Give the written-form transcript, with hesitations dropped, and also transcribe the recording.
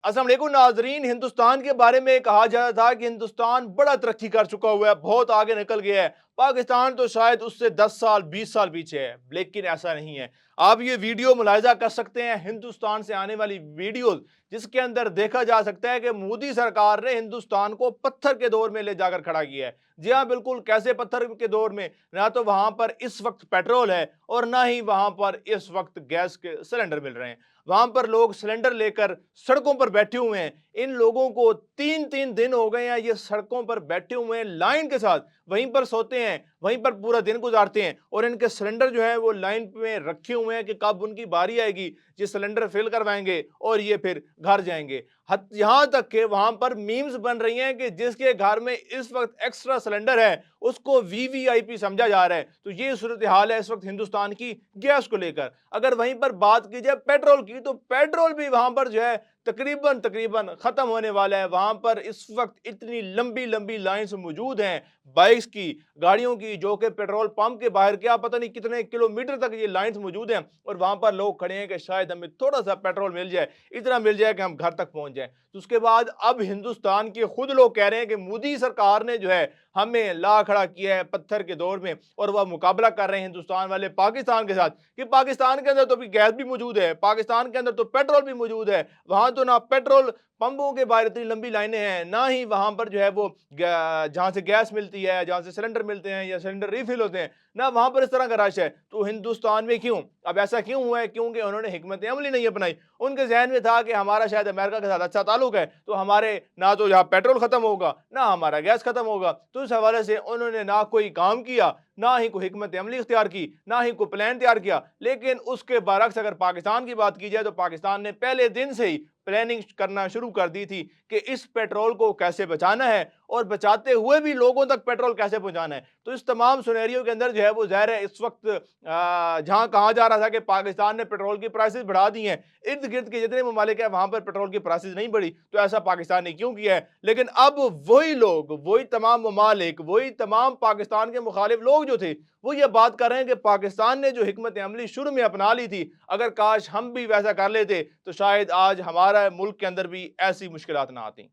अस्सलाम वालेकुम नाजरीन। हिंदुस्तान के बारे में कहा जाता था कि हिंदुस्तान बड़ा तरक्की कर चुका हुआ है, बहुत आगे निकल गया है। पाकिस्तान तो शायद उससे 10 साल 20 साल पीछे है, लेकिन ऐसा नहीं है। आप ये वीडियो मुलाहिजा कर सकते हैं, हिंदुस्तान से आने वाली वीडियोस, जिसके अंदर देखा जा सकता है कि मोदी सरकार ने हिंदुस्तान को पत्थर के दौर में ले जाकर खड़ा किया है। जी हाँ, बिल्कुल। कैसे पत्थर के दौर में? ना तो वहां पर इस वक्त पेट्रोल है और ना ही वहां पर इस वक्त गैस के सिलेंडर मिल रहे हैं। वहां पर लोग सिलेंडर लेकर सड़कों पर बैठे हुए हैं। इन लोगों को 3-3 दिन हो गए हैं ये सड़कों पर बैठे हुए हैं लाइन के साथ, वहीं पर सोते हैं, वहीं पर पूरा दिन गुजारते हैं और इनके सिलेंडर जो है वो लाइन में रखे हुए हैं कि कब उनकी बारी आएगी, ये सिलेंडर फिल करवाएंगे और ये फिर घर जाएंगे। यहां तक कि वहां पर मीम्स बन रही हैं कि जिसके घर में इस वक्त एक्स्ट्रा सिलेंडर है उसको वीवीआईपी समझा जा रहा है। तो ये सूरत हाल है इस वक्त हिंदुस्तान की गैस को लेकर। अगर वहीं पर बात की जाए पेट्रोल की, तो पेट्रोल भी वहां पर जो है तकरीबन तकरीबन खत्म होने वाला है। वहां पर इस वक्त इतनी लंबी लंबी लाइंस मौजूद हैं बाइक्स की, गाड़ियों की, जो कि पेट्रोल पंप के बाहर क्या पता नहीं कितने किलोमीटर तक ये लाइंस मौजूद हैं और वहां पर लोग खड़े हैं कि शायद हमें थोड़ा सा पेट्रोल मिल जाए, इतना मिल जाए कि हम घर तक पहुंच जाए। तो उसके बाद अब हिंदुस्तान के खुद लोग कह रहे हैं कि मोदी सरकार ने जो है हमें ला खड़ा किया है पत्थर के दौर में और वह मुकाबला कर रहे हैं हिंदुस्तान वाले पाकिस्तान के साथ कि पाकिस्तान के अंदर तो भी गैस भी मौजूद है, पाकिस्तान के अंदर तो पेट्रोल भी मौजूद है। वहां तो ना पेट्रोल पंपों के बाहर इतनी लंबी लाइनें हैं, ना ही वहां पर जो है वो जहां से गैस मिलती है, जहां से सिलेंडर मिलते हैं या सिलेंडर रिफिल होते हैं, ना वहां पर इस तरह का रश है। तो हिंदुस्तान में क्यों? अब ऐसा क्यों हुआ है? क्योंकि उन्होंने हिकमत अमली नहीं अपनाई। उनके जहन में था कि हमारा शायद अमेरिका के साथ अच्छा ताल्लुक है, तो हमारे ना तो यहाँ पेट्रोल खत्म होगा, ना हमारा गैस खत्म होगा। तो इस हवाले से उन्होंने ना कोई काम किया, ना ही कोई हिकमत अमली इख्तियार की, ना ही कोई प्लान तैयार किया। लेकिन उसके बरक्स अगर पाकिस्तान की बात की जाए तो पाकिस्तान ने पहले दिन से ही प्लानिंग करना शुरू कर दी थी कि इस पेट्रोल को कैसे बचाना है और बचाते हुए भी लोगों तक पेट्रोल कैसे पहुंचाना है। तो इस तमाम सिनेरियो के अंदर जो है वो ज़ाहिर है इस वक्त जहां कहा जा रहा था कि पाकिस्तान ने पेट्रोल की प्राइसेस बढ़ा दी हैं, इर्द गिर्द के जितने ममालिक हैं वहां पर पेट्रोल की प्राइसेस नहीं बढ़ी, तो ऐसा पाकिस्तान ने क्यों किया है? लेकिन अब वही लोग, वही तमाम ममालिक, वही तमाम पाकिस्तान के मुखालिफ लोग जो थे, वो ये बात कर रहे हैं कि पाकिस्तान ने जो हिकमत अमली शुरू में अपना ली थी, अगर काश हम भी वैसा कर लेते तो शायद आज हमारा मुल्क के अंदर भी ऐसी मुश्किलात ना आती।